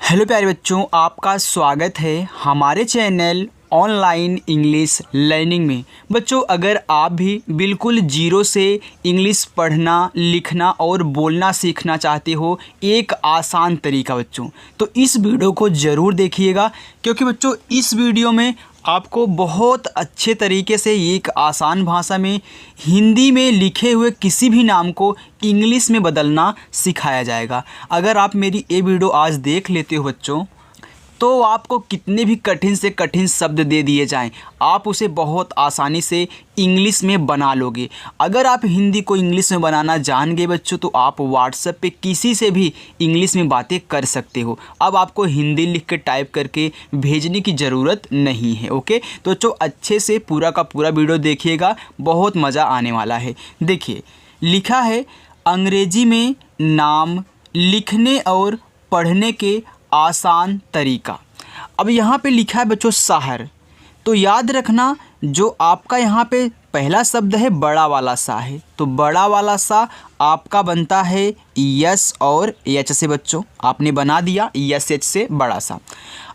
Hello प्यारे बच्चों, आपका स्वागत है हमारे चैनल ऑनलाइन इंग्लिश लर्निंग में। बच्चों, अगर आप भी बिल्कुल जीरो से इंग्लिश पढ़ना, लिखना और बोलना सीखना चाहते हो एक आसान तरीका बच्चों, तो इस वीडियो को ज़रूर देखिएगा, क्योंकि बच्चों इस वीडियो में आपको बहुत अच्छे तरीके से एक आसान भाषा में हिंदी में लिखे हुए किसी भी नाम को इंग्लिश में बदलना सिखाया जाएगा। अगर आप मेरी ये वीडियो आज देख लेते हो बच्चों, तो आपको कितने भी कठिन से कठिन शब्द दे दिए जाएं, आप उसे बहुत आसानी से इंग्लिश में बना लोगे। अगर आप हिंदी को इंग्लिश में बनाना जान गए बच्चों, तो आप व्हाट्सएप पे किसी से भी इंग्लिश में बातें कर सकते हो। अब आपको हिंदी लिख के टाइप करके भेजने की ज़रूरत नहीं है। ओके, तो जो अच्छे से पूरा का पूरा वीडियो देखिएगा, बहुत मज़ा आने वाला है। देखिए, लिखा है अंग्रेजी में नाम लिखने और पढ़ने के आसान तरीका। अब यहाँ पे लिखा है बच्चों शहर, तो याद रखना जो आपका यहाँ पे पहला शब्द है बड़ा वाला सा है, तो बड़ा वाला सा आपका बनता है यस और एच से। बच्चों आपने बना दिया यस एच से बड़ा सा।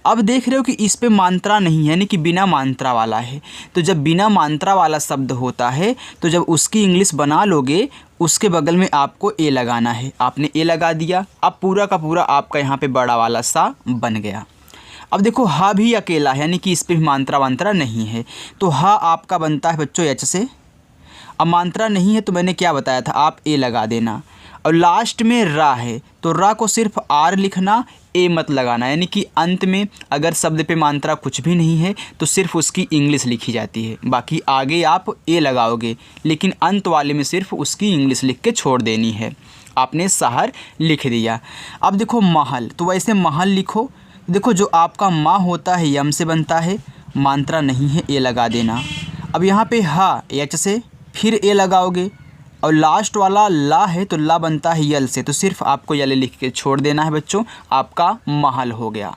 अब देख रहे हो कि इस पे मात्रा नहीं है, यानी कि बिना मात्रा वाला है। तो जब बिना मात्रा वाला शब्द होता है, तो जब उसकी इंग्लिश बना लोगे, उसके बगल में आपको ए लगाना है। आपने ए लगा दिया, अब पूरा का पूरा आपका यहाँ पे बड़ा वाला सा बन गया। अब देखो हा भी अकेला है, यानी कि इस पे भी मात्रा वांत्रा नहीं है, तो हा आपका बनता है बच्चों एच से। अब मात्रा नहीं है तो मैंने क्या बताया था, आप ए लगा देना। और लास्ट में रा है, तो रा को सिर्फ आर लिखना, ए मत लगाना, यानी कि अंत में अगर शब्द पे मात्रा कुछ भी नहीं है तो सिर्फ उसकी इंग्लिश लिखी जाती है। बाकी आगे आप ए लगाओगे, लेकिन अंत वाले में सिर्फ उसकी इंग्लिश लिख के छोड़ देनी है। आपने शहर लिख दिया। अब देखो महल, तो वैसे महल लिखो। देखो जो आपका माँ होता है यम से बनता है, मात्रा नहीं है, ए लगा देना। अब यहाँ पे हा एच से, फिर ए लगाओगे, और लास्ट वाला ला है तो ला बनता है यल से, तो सिर्फ आपको यल लिख के छोड़ देना है बच्चों, आपका महल हो गया।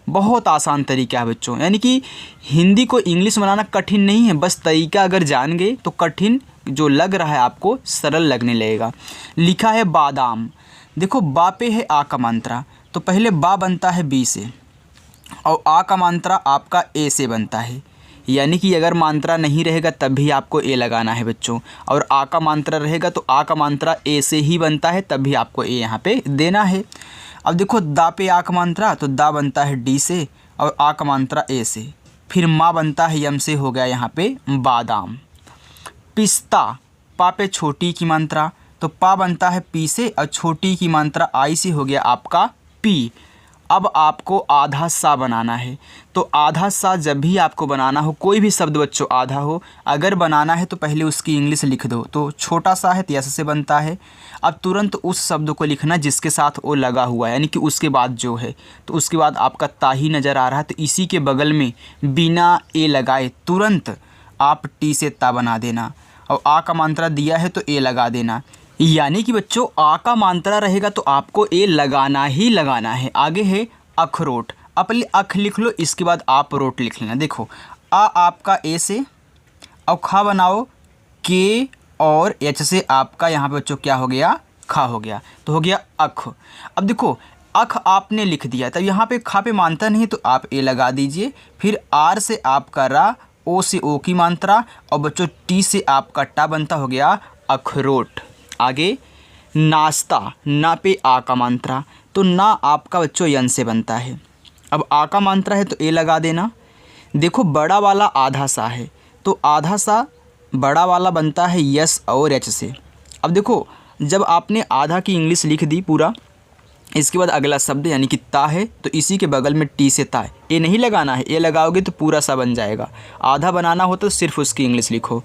बहुत आसान तरीका है बच्चों, यानी कि हिंदी को इंग्लिश बनाना कठिन नहीं है, बस तरीका अगर जान गए तो कठिन जो लग रहा है आपको सरल लगने लगेगा। लिखा है बादाम, देखो बा पे है आ का मात्रा, तो पहले बा बनता है बी से, और आ का मात्रा आपका ए से बनता है, यानी कि अगर मात्रा नहीं रहेगा तब भी आपको ए लगाना है बच्चों, और आ का मात्रा रहेगा तो आ का मात्रा ए से ही बनता है, तब भी आपको ए यहाँ पे देना है। अब देखो दा पे आ का मात्रा, तो दा बनता है डी से, और आ का मात्रा ए से, फिर मा बनता है यम से, हो गया यहाँ पे बादाम। पिस्ता, पा पे छोटी की मात्रा, तो पा बनता है पी से, और छोटी की मात्रा आई से, हो गया आपका पी। अब आपको आधा सा बनाना है, तो आधा सा जब भी आपको बनाना हो, कोई भी शब्द बच्चों आधा हो अगर बनाना है, तो पहले उसकी इंग्लिश लिख दो। तो छोटा सा है तो यस से बनता है। अब तुरंत उस शब्द को लिखना जिसके साथ वो लगा हुआ है, यानी कि उसके बाद जो है, तो उसके बाद आपका ताही नज़र आ रहा है, तो इसी के बगल में बिना ए लगाए तुरंत आप टी से ता बना देना, और आ का मात्रा दिया है तो ए लगा देना। यानी कि बच्चों आ का मात्रा रहेगा तो आपको ए लगाना ही लगाना है। आगे है अखरोट, अपने अख लिख लो, इसके बाद आप रोट लिख लेना। देखो आ आपका ए से, और खा बनाओ के और एच से, आपका यहाँ पे बच्चों क्या हो गया, खा हो गया, तो हो गया अख। अब देखो अख आपने लिख दिया, तब यहाँ पे खा पे मात्रा नहीं है तो आप ए लगा दीजिए, फिर आर से आपका रा, ओ से ओ की मात्रा, और बच्चों टी से आपका टा बनता, हो गया अखरोट। आगे नाश्ता, ना पे आ का मात्रा, तो ना आपका बच्चों यन से बनता है। अब आ का मात्रा है तो ए लगा देना। देखो बड़ा वाला आधा सा है, तो आधा सा बड़ा वाला बनता है यस और एच से। अब देखो जब आपने आधा की इंग्लिश लिख दी पूरा, इसके बाद अगला शब्द यानी कि ता है, तो इसी के बगल में टी से ता है, ए नहीं लगाना है, ए लगाओगे तो पूरा सा बन जाएगा। आधा बनाना हो तो सिर्फ उसकी इंग्लिश लिखो,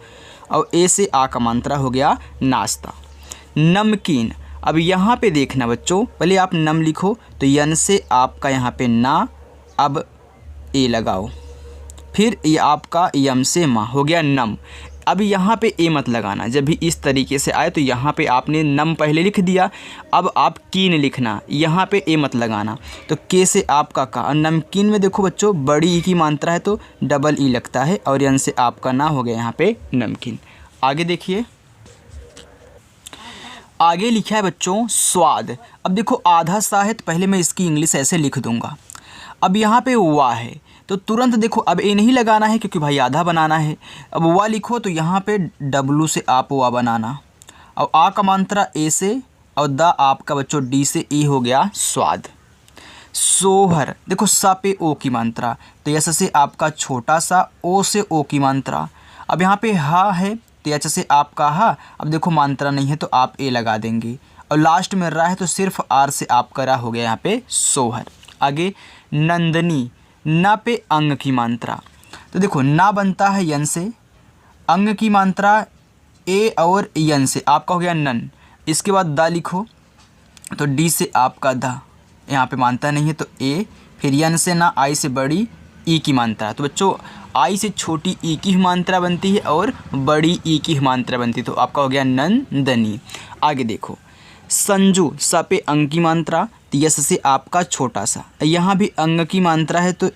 और ए से आ का मात्रा, हो गया नाश्ता। नमकीन, अब यहाँ पे देखना बच्चों, पहले आप नम लिखो, तो यन से आपका यहाँ पे ना, अब ए लगाओ, फिर ये आपका यम से मा, हो गया नम। अब यहाँ पे ए मत लगाना, जब भी इस तरीके से आए तो यहाँ पे आपने नम पहले लिख दिया, अब आप कीन लिखना, यहाँ पे ए मत लगाना, तो के से आपका का। और नमकीन में देखो बच्चों बड़ी ई की मात्रा है तो डबल ई लगता है, और यन से आपका ना, हो गया यहाँ पे नमकीन। आगे देखिए आगे लिखा है बच्चों स्वाद। अब देखो आधा सा है तो पहले मैं इसकी इंग्लिश ऐसे लिख दूंगा। अब यहाँ पे वाह है तो तुरंत देखो अब ए नहीं लगाना है क्योंकि भाई आधा बनाना है। अब वाह लिखो तो यहाँ पे डब्लू से आप वाह बनाना, और आ का मात्रा ए से, और द आपका बच्चों डी से, ई हो गया स्वाद। सोहर देखो सा पे ओ की मात्रा तो यस से आपका छोटा सा, ओ से ओ की मात्रा। अब यहाँ पे हा है तो यच से आपका हा, अब देखो मात्रा नहीं है तो आप ए लगा देंगे, और लास्ट में रा है तो सिर्फ आर से आपका रा हो गया यहाँ पे सोहर। आगे नंदनी, ना पे अंग की मात्रा तो देखो ना बनता है यन से, अंग की मात्रा ए और यन से, आपका हो गया नन। इसके बाद दा लिखो तो डी से आपका दा, यहाँ पे मात्रा नहीं है तो ए, फिर यन से ना, आई से बड़ी ई की मात्रा। तो बच्चों आई से छोटी ई की मात्रा बनती है और बड़ी ई की मात्रा बनती है, तो आपका हो गया नंदनी। आगे देखो संजू, स पे अंग की मात्रा तो यस से आपका छोटा सा, यहाँ भी अंग की मात्रा है तो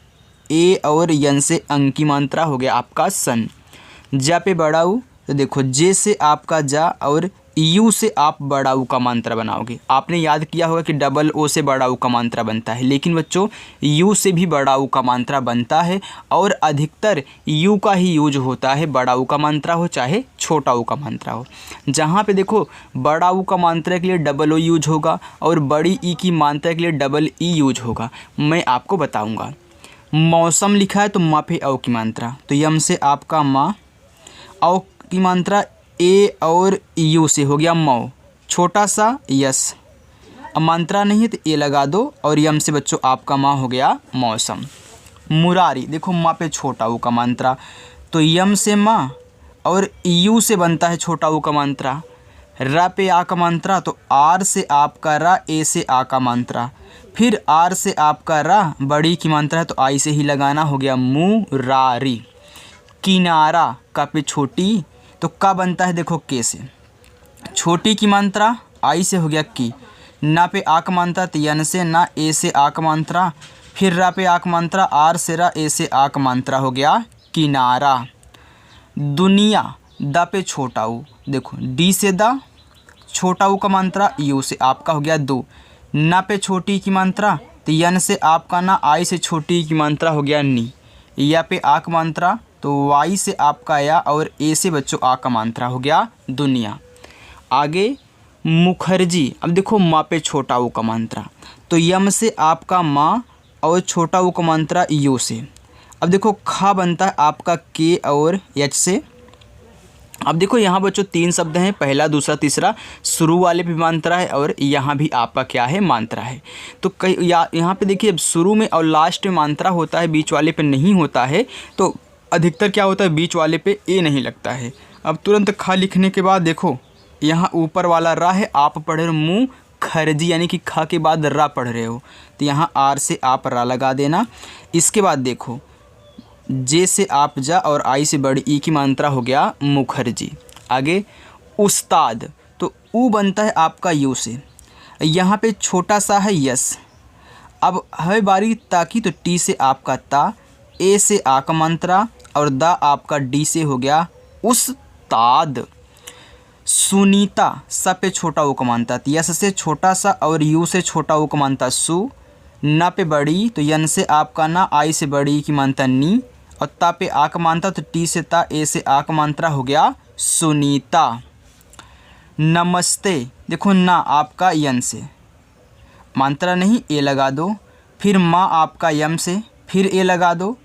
ए और यन से अंग की मात्रा हो गया आपका सन। जा पे बड़ा ऊ तो देखो जे से आपका जा और यू से आप बड़ा ऊ का मात्रा बनाओगे। आपने याद किया होगा कि डबल ओ से बड़ा ऊ का मात्रा बनता है, लेकिन बच्चों यू से भी बड़ा ऊ का मात्रा बनता है, और अधिकतर यू का ही यूज होता है, बड़ा ऊ का मात्रा हो चाहे छोटा ऊ का मात्रा हो। जहाँ पे देखो बड़ा ऊ का मात्रा के लिए डबल ओ यूज होगा और बड़ी ई की मात्रा के लिए डबल ई यूज होगा, मैं आपको बताऊँगा। मौसम लिखा है तो मा पे औ की मात्रा तो यम से आपका माँ, औ की मात्रा ए और यू से हो गया मौ, छोटा सा यस, अब मात्रा नहीं है तो ए लगा दो, और यम से बच्चों आपका माँ हो गया मौसम। मुरारी देखो माँ पे छोटा ऊ का मात्रा तो यम से माँ और यू से बनता है छोटा ऊ का मात्रा। रा पे आ का मात्रा तो आर से आपका रा, ए से आ का मात्रा, फिर आर से आपका रा, बड़ी की मात्रा है तो आई से ही लगाना, हो गया मुरारी। किनारा का पे छोटी तो का बनता है देखो के से, छोटी की मात्रा आई से हो गया की, ना पे आ का मात्रा तो यन से ना, ए से आ का मात्रा, फिर रा पे आ का मात्रा, आर से रा, ए से आ का मात्रा हो गया किनारा। दुनिया, दा पे छोटा ऊ देखो डी से दा, छोटा ऊ का मात्रा यू से आपका हो गया दो, ना पे छोटी की मात्रा तो यन से आपका ना, आई से छोटी की मात्रा हो गया नी, या पे आ का मात्रा तो वाई से आपका या, और ए से बच्चों आ का मात्रा हो गया दुनिया। आगे मुखर्जी, अब देखो माँ पे छोटा ऊ का मात्रा तो यम से आपका माँ और छोटा ऊ का मात्रा यू से। अब देखो खा बनता है आपका के और एच से। अब देखो यहाँ बच्चों तीन शब्द हैं, पहला दूसरा तीसरा, शुरू वाले भी मात्रा है और यहाँ भी आपका क्या है मात्रा है। तो कई यहाँ पे देखिए अब शुरू में और लास्ट में मात्रा होता है, बीच वाले पे नहीं होता है, तो अधिकतर क्या होता है बीच वाले पे ए नहीं लगता है। अब तुरंत खा लिखने के बाद देखो यहाँ ऊपर वाला रा है, आप पढ़ रहे हो मुँह खर्जी यानी कि खा के बाद रा पढ़ रहे हो तो यहाँ आर से आप रा लगा देना। इसके बाद देखो जे से आप जा और आई से बड़ी ई की मात्रा हो गया मुखर्जी। आगे उस्ताद तो ऊ बनता है आपका यू से, यहाँ पे छोटा सा है यस। अब है बारी ता की तो टी से आपका ता, ए से आ का मात्रा और दा आपका डी से हो गया उस्ताद। सुनीता स पे छोटा ऊ का मात्रा यस से छोटा सा और यू से छोटा ऊ का मात्रा सु, ना पे बड़ी तो यन से आपका ना, आई से बड़ी की मात्रा नी, और ता पे आ का मात्रा तो टी से ता, ए से आ का मात्रा हो गया सुनीता। नमस्ते देखो ना आपका यन से, मात्रा नहीं ए लगा दो, फिर माँ आपका यम से, फिर ए लगा दो।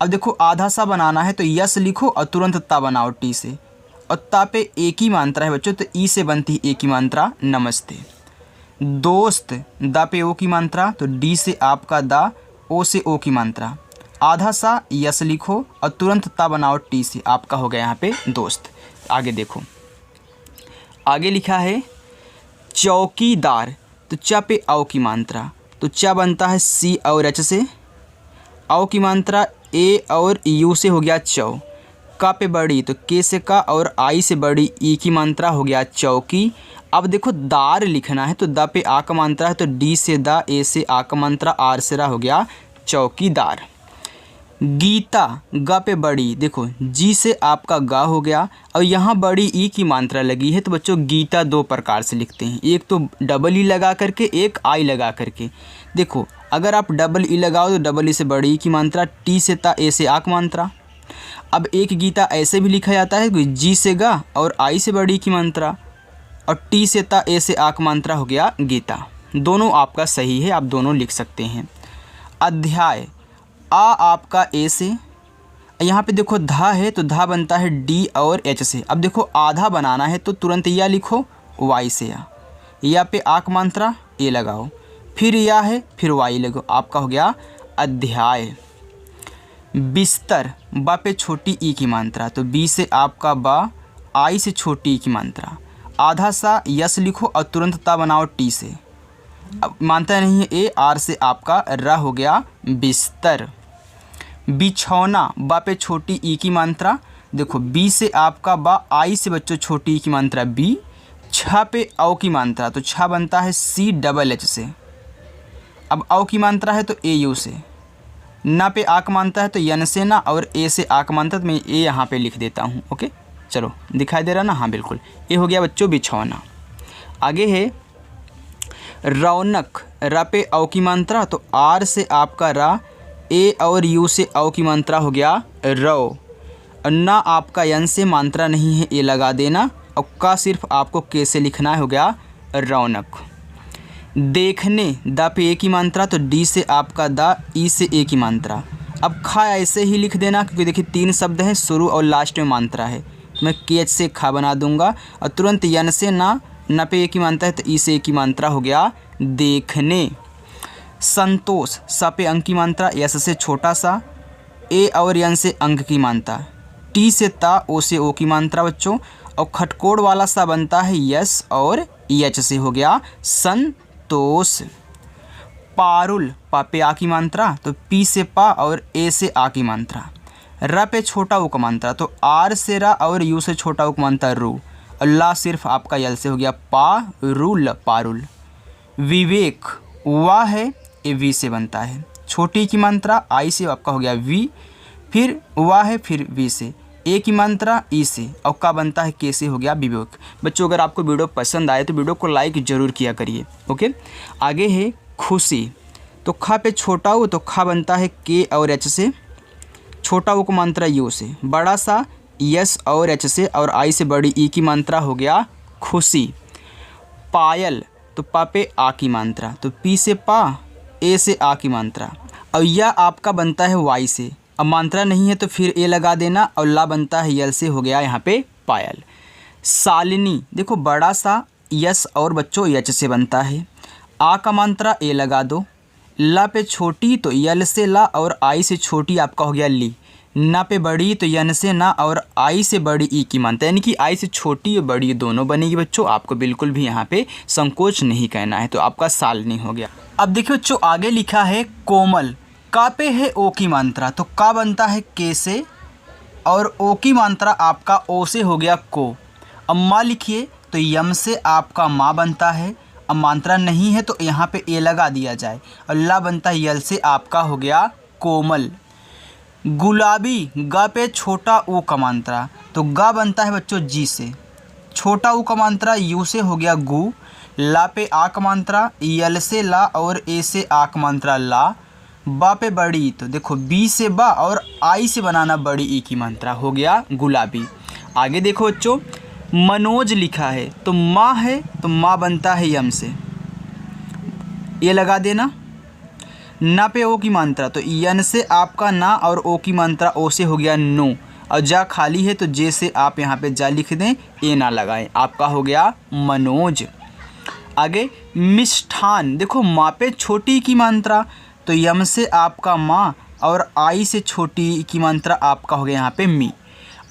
अब देखो आधा सा बनाना है तो यस लिखो और तुरंत ता बनाओ टी से, और ता पे ए की मात्रा है बच्चों तो ई से बनती है ए की मात्रा नमस्ते। दोस्त दा पे ओ की मात्रा तो डी से आपका दा, ओ से ओ की मात्रा, आधा सा यस लिखो और तुरंत ता बनाओ टी से, आपका हो गया यहाँ पे दोस्त। आगे देखो आगे लिखा है चौकीदार तो चा पे औ की मात्रा तो चा बनता है सी और एच से, औ की मात्रा ए और यू से हो गया चौ, का पे बड़ी तो के से का और आई से बड़ी ई की मात्रा हो गया चौकी। अब देखो दार लिखना है तो दा पे आ का मात्रा है तो डी से दा, ए से आ का मात्रा, आर से रा हो गया चौकीदार। गीता, ग पे बड़ी, देखो जी से आपका गा हो गया और यहाँ बड़ी ई की मात्रा लगी है, तो बच्चों गीता दो प्रकार से लिखते हैं, एक तो डबल ई लगा करके, एक आई लगा करके। देखो अगर आप डबल ई लगाओ तो डबल ई से बड़ी ई की मात्रा, टी से ता, ए से आ की मात्रा। अब एक गीता ऐसे भी लिखा जाता है कि जी से गा और आई से बड़ी की मात्रा, और टी से ता, ए से आ की मात्रा हो गया गीता। दोनों आपका सही है, आप दोनों लिख सकते हैं। अध्याय, आ आपका ए से, यहाँ पे देखो धा है तो धा बनता है डी और एच से। अब देखो आधा बनाना है तो तुरंत या लिखो वाई से, या पे आ की मात्रा ए लगाओ, फिर या है फिर वाई लगाओ, आपका हो गया अध्याय। बिस्तर, बा पे छोटी ई की मात्रा, तो बी से आपका बा, आई से छोटी ई की मात्रा, आधा सा यस लिखो और तुरंत ता बनाओ टी से। अब मानता नहीं है ए, आर से आपका र हो गया बिस्तर। बिछौना, बा पे छोटी ई की मात्रा, देखो बी से आपका बा, आई से बच्चों छोटी ई की मात्रा बी, छ पे औ की मात्रा, तो छ बनता है सी डबल एच से। अब औ की मात्रा है तो ए यू से, ना पे आ की मात्रा है तो यन से ना, और ए से आ की मात्रा, तो मैं ए यहाँ पे लिख देता हूँ। ओके चलो दिखाई दे रहा ना, हाँ बिल्कुल, ये हो गया बच्चों बिछौना। आगे है रौनक, र पे औ की मात्रा, तो आर से आपका रा, ए और यू से औ की मात्रा हो गया रौ, और ना आपका यन से मात्रा नहीं है ए लगा देना, और का सिर्फ आपको के से लिखना है, हो गया रौनक। देखने, द पे ए की मात्रा, तो डी से आपका दा, ई से ए की मात्रा। अब खा ऐसे ही लिख देना क्योंकि देखिए तीन शब्द हैं, शुरू और लास्ट में मात्रा है, तो मैं के एच से खा बना दूंगा, और तुरंत यन से ना, न पे ए की मात्रा है तो ई से ए की मात्रा हो गया देखने। संतोष, स पे अंक की मात्रा, यस से छोटा सा, ए और यन से अंक की मात्रा, टी से ता, ओ से ओ की मात्रा बच्चों, और खटकोड़ वाला सा बनता है यस और एच से, हो गया संतोष। पारुल, पा पे आ की मात्रा, तो पी से पा और ए से आ की मात्रा, र पे छोटा ऊ का मात्रा, तो आर से रा और यू से छोटा ऊ का मात्रा रू, और ला सिर्फ आपका यल से, हो गया पारुल, पारुल। विवेक, वाह है ए वी से बनता है, छोटी की मात्रा आई से आपका हो गया वी, फिर वाह है फिर वी से, ए की मात्रा ई से, और का बनता है के से, हो गया विवेक। बच्चों अगर आपको वीडियो पसंद आए तो वीडियो को लाइक ज़रूर किया करिए। ओके आगे है खुशी, तो खा पे छोटा ऊ, तो खा बनता है के और एच से, छोटा ऊ को मात्रा यू से, बड़ा सा यस और एच से, और आई से बड़ी ई की मात्रा, हो गया खुशी। पायल, तो पा पे आ की मात्रा, तो पी से पा, ए से आ की मात्रा, और यह आपका बनता है वाई से, अब मात्रा नहीं है तो फिर ए लगा देना, और ला बनता है यल से, हो गया यहाँ पे पायल। शालिनी, देखो बड़ा सा यस और बच्चों एच से बनता है, आ का मात्रा ए लगा दो, ला पे छोटी तो यल से ला और आई से छोटी आपका हो गया ली, ना पे बड़ी तो यन से ना और आई से बड़ी ई की मात्रा, यानी कि आई से छोटी और बड़ी दोनों बनेगी बच्चों, आपको बिल्कुल भी यहाँ पे संकोच नहीं कहना है, तो आपका शालिनी हो गया। अब देखिए बच्चों आगे लिखा है कोमल, का पे है ओ की मात्रा, तो का बनता है के से, और ओ की मात्रा आपका ओ से, हो गया को। अब माँ लिखिए तो यम से आपका माँ बनता है, अब मात्रा नहीं है तो यहाँ पे ए लगा दिया जाए, और ला बनता है यल से, आपका हो गया कोमल। गुलाबी, गा पे छोटा ऊ का मात्रा, तो गा बनता है बच्चों जी से, छोटा ऊ का मात्रा यू से, हो गया गु, ला पे आ का मात्रा, यल से ला और ए से आ का मात्रा ला, बा पे बड़ी, तो देखो बी से बा और आई से बनाना बड़ी ई की मात्रा, हो गया गुलाबी। आगे देखो बच्चों मनोज लिखा है, तो माँ है तो माँ बनता है यम से, ये लगा देना, ना पे ओ की मात्रा, तो यन से आपका ना और ओ की मात्रा ओ से, हो गया नो, और जा खाली है तो जे से आप यहाँ पे जा लिख दें, ए ना लगाएं, आपका हो गया मनोज। आगे मिष्ठान, देखो माँ पे छोटी की मात्रा, तो यम से आपका माँ और आई से छोटी की मात्रा आपका हो गया यहाँ पे मी।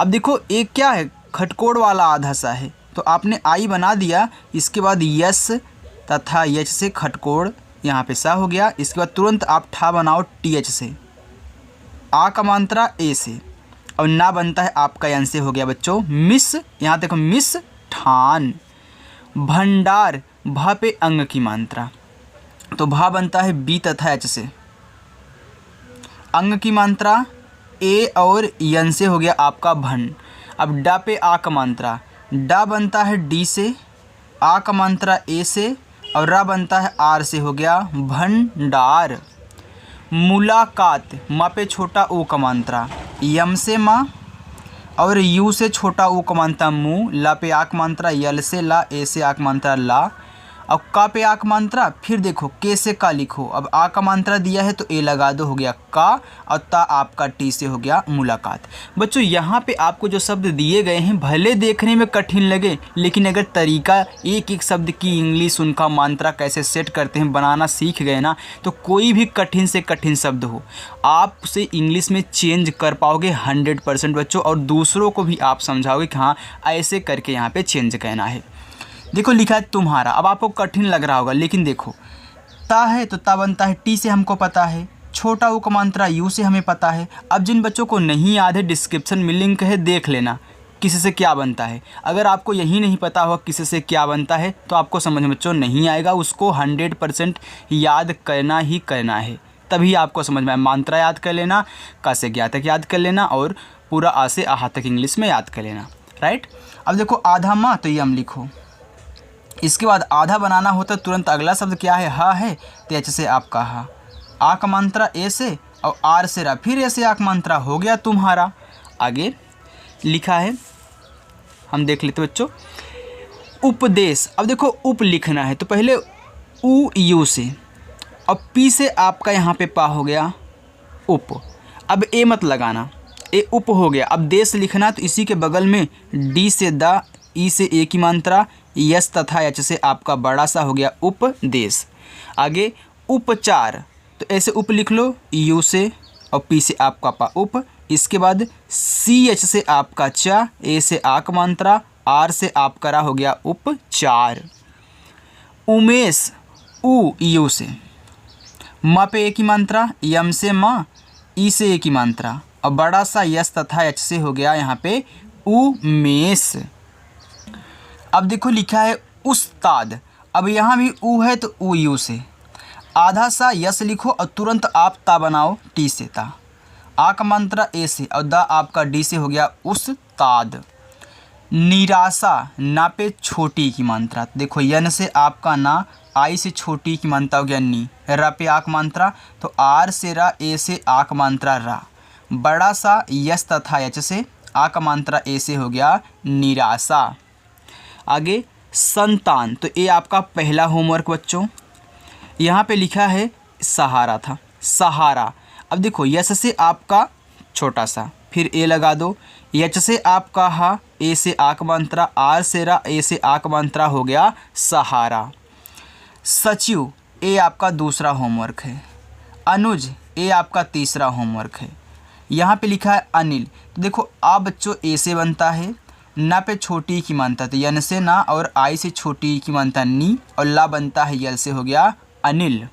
अब देखो एक क्या है, खटकोड़ वाला आधा सा है, तो आपने आई बना दिया, इसके बाद यस तथा यच से खटकोड़ यहाँ पे सा हो गया, इसके बाद तुरंत आप ठा बनाओ टी एच से, आ का मात्रा ए से, और ना बनता है आपका यन से, हो गया बच्चों मिस, यहाँ देखो मिस ठान। भंडार, भा पे अंग की मात्रा, तो भा बनता है बी तथा एच से, अंग की मात्रा ए और यन से हो गया आपका भन। अब डा पे आ का मात्रा, डा बनता है डी से, आ का मात्रा ए से और रा बनता है आर से, हो गया भंडार। मुलाकात, मा पे छोटा ओ का मात्रा, यम से माँ और यू से छोटा ओ का मात्रा मु, ला पे आक मात्रा, यल से ला, ए से आक मात्रा ला। अब का पे आक मात्रा, फिर देखो के से का लिखो। अब आ का मात्रा दिया है तो ए लगा दो, हो गया का, और ता आपका टी से हो गया मुलाकात। बच्चों यहाँ पे आपको जो शब्द दिए गए हैं भले देखने में कठिन लगे, लेकिन अगर तरीका एक एक शब्द की इंग्लिश उनका मात्रा कैसे सेट करते हैं बनाना सीख गए ना, तो कोई भी कठिन से कठिन शब्द हो आप उसे इंग्लिश में चेंज कर पाओगे 100% बच्चों, और दूसरों को भी आप समझाओगे कि हाँ ऐसे करके यहाँ पे चेंज कहना है। देखो लिखा है तुम्हारा, अब आपको कठिन लग रहा होगा, लेकिन देखो ता है तो ता बनता है टी से, हमको पता है। छोटा ऊ का मात्रा यू से हमें पता है। अब जिन बच्चों को नहीं याद है डिस्क्रिप्शन में लिंक है, देख लेना किसी से क्या बनता है। अगर आपको यही नहीं पता होगा किसी से क्या बनता है तो आपको समझ में बच्चों नहीं आएगा, उसको 100% याद करना ही करना है, तभी आपको समझ में आए। मात्रा याद कर लेना, का से ज्ञा तक याद कर लेना और पूरा आ से आहा तक इंग्लिश में याद कर लेना, राइट। अब देखो आधा माँ तो ये हम लिखो, इसके बाद आधा बनाना होता है तुरंत अगला शब्द क्या है, हा है तो एच से आपका हा, आ का मात्रा ए से और आर से रा, फिर ऐसे आ का मात्रा, हो गया तुम्हारा। आगे लिखा है हम देख लेते बच्चों, उपदेश। अब देखो उप लिखना है तो पहले उ यू से, अब पी से आपका यहाँ पे पा हो गया उप, अब ए मत लगाना, ए उप हो गया। अब देश लिखना तो इसी के बगल में डी से दा, ई से ए की मात्रा, यस तथा एच से आपका बड़ा सा, हो गया उपदेश। आगे उपचार तो ऐसे उप लिख लो यू से और पी से आपका पा उप, इसके बाद सी एच से आपका चा, ए से आक मात्रा, आर से आपका रा, हो गया उपचार। उमेश उ यू से, म पे ए की मात्रा, यम से माँ, ई से ए की मात्रा और बड़ा सा यस तथा एच से, हो गया यहाँ पे उमेश। अब देखो लिखा है उस्ताद, अब यहाँ भी ऊ है तो ऊ यू से, आधा सा यस लिखो और तुरंत आप ता बनाओ टी से, ता आ का मात्रा ए से और दा आपका डी से, हो गया उस्ताद। निराशा, ना पे छोटी की मात्रा, देखो यन से आपका ना, आई से छोटी की मात्रा, हो गया नी, रा पे आक मात्रा तो आर से रा, ए से आक मात्रा रा, बड़ा सा यस तथा एच से, आ का मात्रा ए से, हो गया निराशा। आगे संतान तो ये आपका पहला होमवर्क बच्चों, यहाँ पे लिखा है सहारा था, सहारा। अब देखो यस से आपका छोटा सा, फिर ए लगा दो, एच से आपका हा, ए से आक मात्रा, आर से रा, ए से आक मात्रा, हो गया सहारा। सचिव ए आपका दूसरा होमवर्क है, अनुज ए आपका तीसरा होमवर्क है। यहाँ पे लिखा है अनिल तो देखो आ बच्चों ए से बनता है, ना पे छोटी की मात्रा तो यन से ना और आई से छोटी की मात्रा नी और ला बनता है यल से, हो गया अनिल।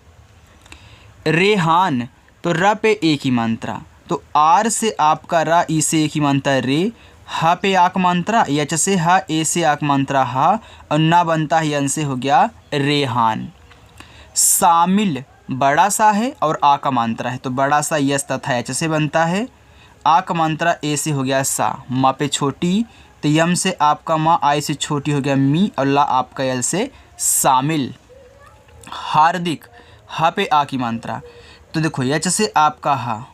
रेहान तो र पे ए की मात्रा तो आर से आपका रा, ई से ए की मात्रा रे, हा पे आक मात्रा, यच से हा, ए से आक मात्रा हा और ना बनता है यन से, हो गया रेहान। शामिल बड़ा सा है और आ का मात्रा है तो बड़ा सा यस तथा एच से बनता है, आ का मात्रा ए से, हो गया सा, मा पे छोटी तो यम से आपका माँ, आई से छोटी, हो गया मी और ला आपका यल से शामिल। हार्दिक हा पे आ की मात्रा तो देखो यच से आपका हा,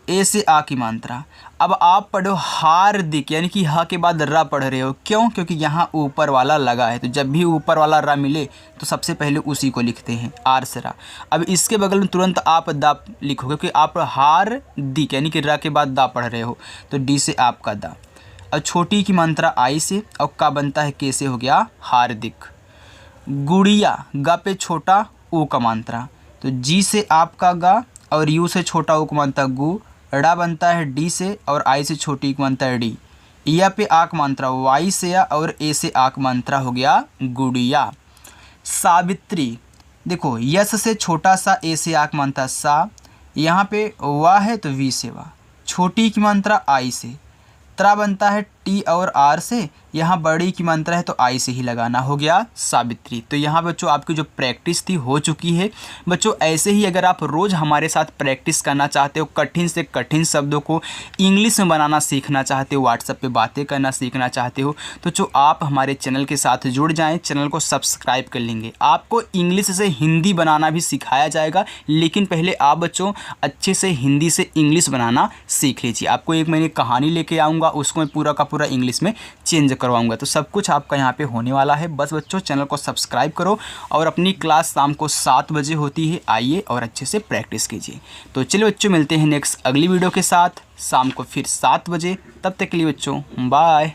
ए से आ की मात्रा। अब आप पढ़ो हार्दिक यानी कि हा के बाद रा पढ़ रहे हो, क्यों? क्योंकि यहाँ ऊपर वाला लगा है तो जब भी ऊपर वाला रा मिले तो सबसे पहले उसी को लिखते हैं, आर से रा। अब इसके बगल में तुरंत आप दा लिखो क्योंकि आप हार्दिक यानी कि रा के बाद दा पढ़ रहे हो तो डी से आपका दा और छोटी की मात्रा आई से और का बनता है के से, हो गया हार्दिक। गुड़िया गा पे छोटा ओ का मात्रा तो जी से आपका गा और यू से छोटा ओ का मात्रा गु, ड़ा बनता है डी से और आई से छोटी की मात्रा डी, या पे आक मात्रा वाई से या और ए से आक मात्रा, हो गया गुड़िया। सावित्री देखो यस से छोटा सा, ए से आक मात्रा सा, यहाँ पे वाह है तो वी से वाह, छोटी की मात्रा आई से, त्रा बनता है टी और आर से, यहाँ बड़ी की मात्रा है तो आई से ही लगाना, हो गया सावित्री। तो यहाँ बच्चों आपकी जो प्रैक्टिस थी हो चुकी है। बच्चों ऐसे ही अगर आप रोज़ हमारे साथ प्रैक्टिस करना चाहते हो, कठिन से कठिन शब्दों को इंग्लिश में बनाना सीखना चाहते हो, व्हाट्सएप पे बातें करना सीखना चाहते हो, तो जो आप हमारे चैनल के साथ जुड़ जाएं, चैनल को सब्सक्राइब कर लेंगे। आपको इंग्लिश से हिंदी बनाना भी सिखाया जाएगा, लेकिन पहले आप बच्चों अच्छे से हिंदी से इंग्लिश बनाना सीख लीजिए। आपको एक मैंने कहानी लेके आऊँगा, उसको मैं पूरा का पूरा इंग्लिश में चेंज करवाऊंगा। तो सब कुछ आपका यहाँ पे होने वाला है। बस बच्चों चैनल को सब्सक्राइब करो और अपनी क्लास शाम को 7 बजे होती है, आइए और अच्छे से प्रैक्टिस कीजिए। तो चलिए बच्चों मिलते हैं नेक्स्ट अगली वीडियो के साथ शाम को फिर 7 बजे। तब तक के लिए बच्चों बाय।